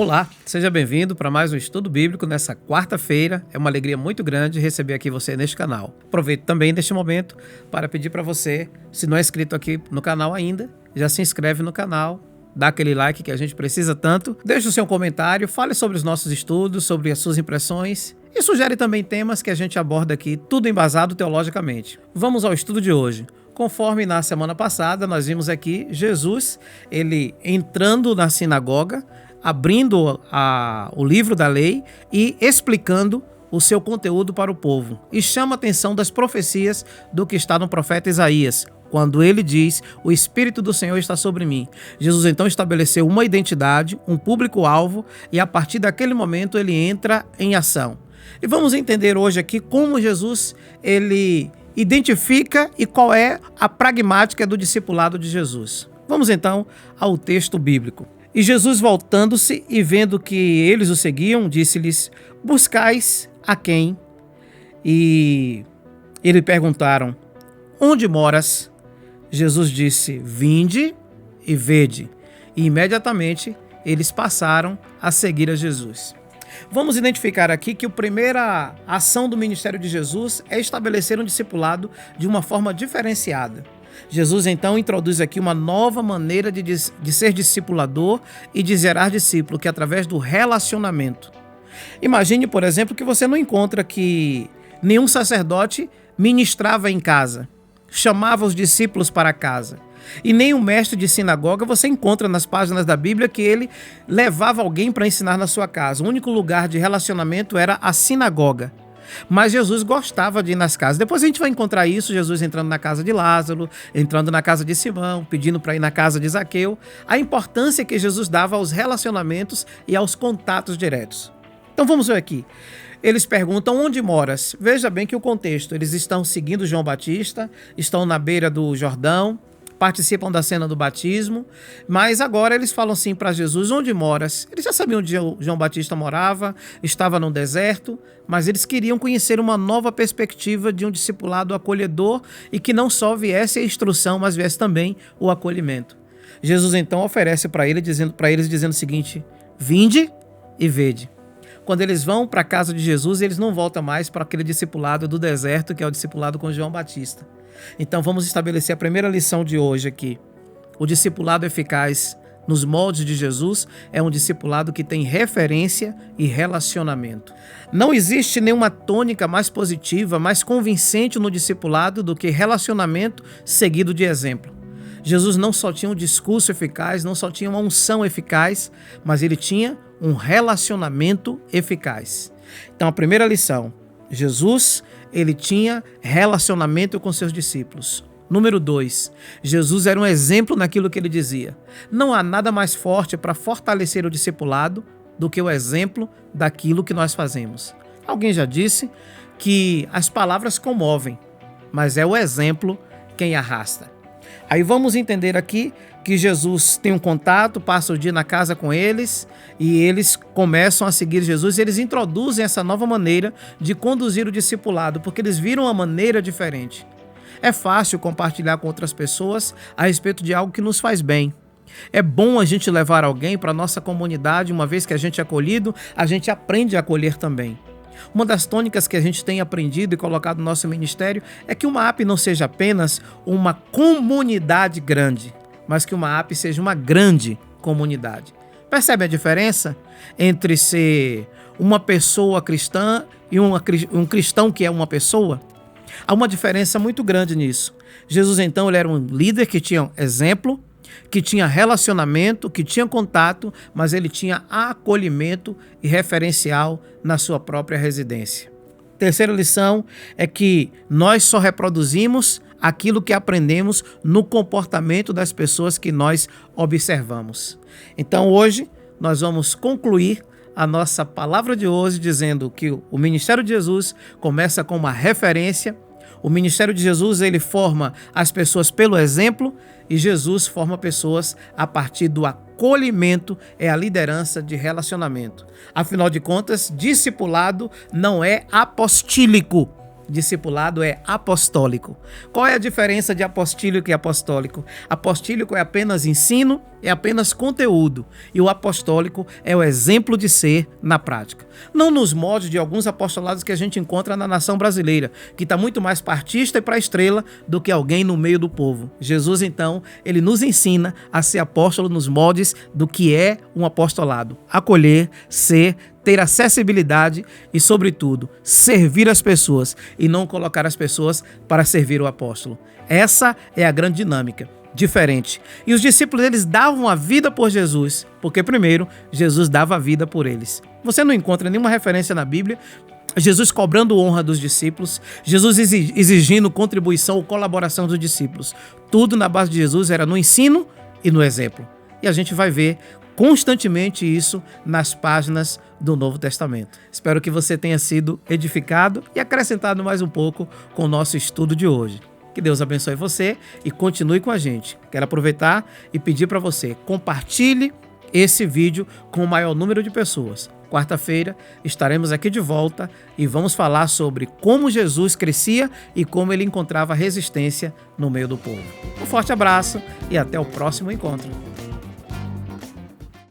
Olá, seja bem-vindo para mais um estudo bíblico nessa quarta-feira. É uma alegria muito grande receber aqui você neste canal. Aproveito também deste momento para pedir para você, se não é inscrito aqui no canal ainda, já se inscreve no canal, dá aquele like que a gente precisa tanto, deixe o seu comentário, fale sobre os nossos estudos, sobre as suas impressões e sugere também temas que a gente aborda aqui, tudo embasado teologicamente. Vamos ao estudo de hoje. Conforme na semana passada, nós vimos aqui Jesus, ele entrando na sinagoga, abrindo o livro da lei e explicando o seu conteúdo para o povo. E chama a atenção das profecias do que está no profeta Isaías, quando ele diz: o Espírito do Senhor está sobre mim. Jesus então estabeleceu uma identidade, um público-alvo, e a partir daquele momento ele entra em ação. E vamos entender hoje aqui como Jesus ele identifica e qual é a pragmática do discipulado de Jesus. Vamos então ao texto bíblico. E Jesus, voltando-se e vendo que eles o seguiam, disse-lhes: buscais a quem? E eles perguntaram: onde moras? Jesus disse: vinde e vede. E imediatamente eles passaram a seguir a Jesus. Vamos identificar aqui que a primeira ação do ministério de Jesus é estabelecer um discipulado de uma forma diferenciada. Jesus então introduz aqui uma nova maneira de ser discipulador e de gerar discípulo, que é através do relacionamento. Imagine, por exemplo, que você não encontra que nenhum sacerdote ministrava em casa, chamava os discípulos para casa. E nem um mestre de sinagoga você encontra nas páginas da Bíblia que ele levava alguém para ensinar na sua casa. O único lugar de relacionamento era a sinagoga. Mas Jesus gostava de ir nas casas. Depois a gente vai encontrar isso, Jesus entrando na casa de Lázaro, entrando na casa de Simão, pedindo para ir na casa de Zaqueu. A importância que Jesus dava aos relacionamentos e aos contatos diretos. Então vamos ver aqui. Eles perguntam: onde moras? Veja bem que o contexto. Eles estão seguindo João Batista, estão na beira do Jordão, participam da cena do batismo, mas agora eles falam assim para Jesus: onde moras? Eles já sabiam onde João Batista morava, estava no deserto, mas eles queriam conhecer uma nova perspectiva de um discipulado acolhedor e que não só viesse a instrução, mas viesse também o acolhimento. Jesus então oferece para eles dizendo o seguinte: vinde e vede. Quando eles vão para a casa de Jesus, eles não voltam mais para aquele discipulado do deserto, que é o discipulado com João Batista. Então vamos estabelecer a primeira lição de hoje aqui. O discipulado eficaz nos moldes de Jesus é um discipulado que tem referência e relacionamento. Não existe nenhuma tônica mais positiva, mais convincente no discipulado do que relacionamento seguido de exemplo. Jesus não só tinha um discurso eficaz, não só tinha uma unção eficaz, mas ele tinha um relacionamento eficaz. Então a primeira lição: Jesus, ele tinha relacionamento com seus discípulos. Número 2, Jesus era um exemplo naquilo que ele dizia. Não há nada mais forte para fortalecer o discipulado do que o exemplo daquilo que nós fazemos. Alguém já disse que as palavras comovem, mas é o exemplo quem arrasta. Aí vamos entender aqui que Jesus tem um contato, passa o dia na casa com eles e eles começam a seguir Jesus e eles introduzem essa nova maneira de conduzir o discipulado, porque eles viram uma maneira diferente. É fácil compartilhar com outras pessoas a respeito de algo que nos faz bem. É bom a gente levar alguém para a nossa comunidade, uma vez que a gente é acolhido, a gente aprende a acolher também. Uma das tônicas que a gente tem aprendido e colocado no nosso ministério é que uma app não seja apenas uma comunidade grande, mas que uma app seja uma grande comunidade. Percebe a diferença entre ser uma pessoa cristã e um cristão que é uma pessoa? Há uma diferença muito grande nisso. Jesus então ele era um líder que tinha exemplo, que tinha relacionamento, que tinha contato, mas ele tinha acolhimento e referencial na sua própria residência. Terceira lição é que nós só reproduzimos aquilo que aprendemos no comportamento das pessoas que nós observamos. Então hoje nós vamos concluir a nossa palavra de hoje dizendo que o ministério de Jesus começa com uma referência. O ministério de Jesus ele forma as pessoas pelo exemplo e Jesus forma pessoas a partir do acolhimento, é a liderança de relacionamento. Afinal de contas, discipulado não é apostílico. discipulado é apostólico. Qual é a diferença de apostílico e apostólico? Apostílico é apenas ensino, é apenas conteúdo, e o apostólico é o exemplo de ser na prática. Não nos moldes de alguns apostolados que a gente encontra na nação brasileira, que está muito mais para artista e para estrela do que alguém no meio do povo. Jesus, então, ele nos ensina a ser apóstolo nos moldes do que é um apostolado. Acolher, ser, ter acessibilidade e, sobretudo, servir as pessoas e não colocar as pessoas para servir o apóstolo. Essa é a grande dinâmica. Diferente. E os discípulos, eles davam a vida por Jesus, porque primeiro, Jesus dava a vida por eles. Você não encontra nenhuma referência na Bíblia Jesus cobrando honra dos discípulos, Jesus exigindo contribuição ou colaboração dos discípulos. Tudo na base de Jesus era no ensino e no exemplo. E a gente vai ver constantemente isso nas páginas do Novo Testamento. Espero que você tenha sido edificado e acrescentado mais um pouco com o nosso estudo de hoje. Que Deus abençoe você e continue com a gente. Quero aproveitar e pedir para você, compartilhe esse vídeo com o maior número de pessoas. Quarta-feira estaremos aqui de volta e vamos falar sobre como Jesus crescia e como ele encontrava resistência no meio do povo. Um forte abraço e até o próximo encontro.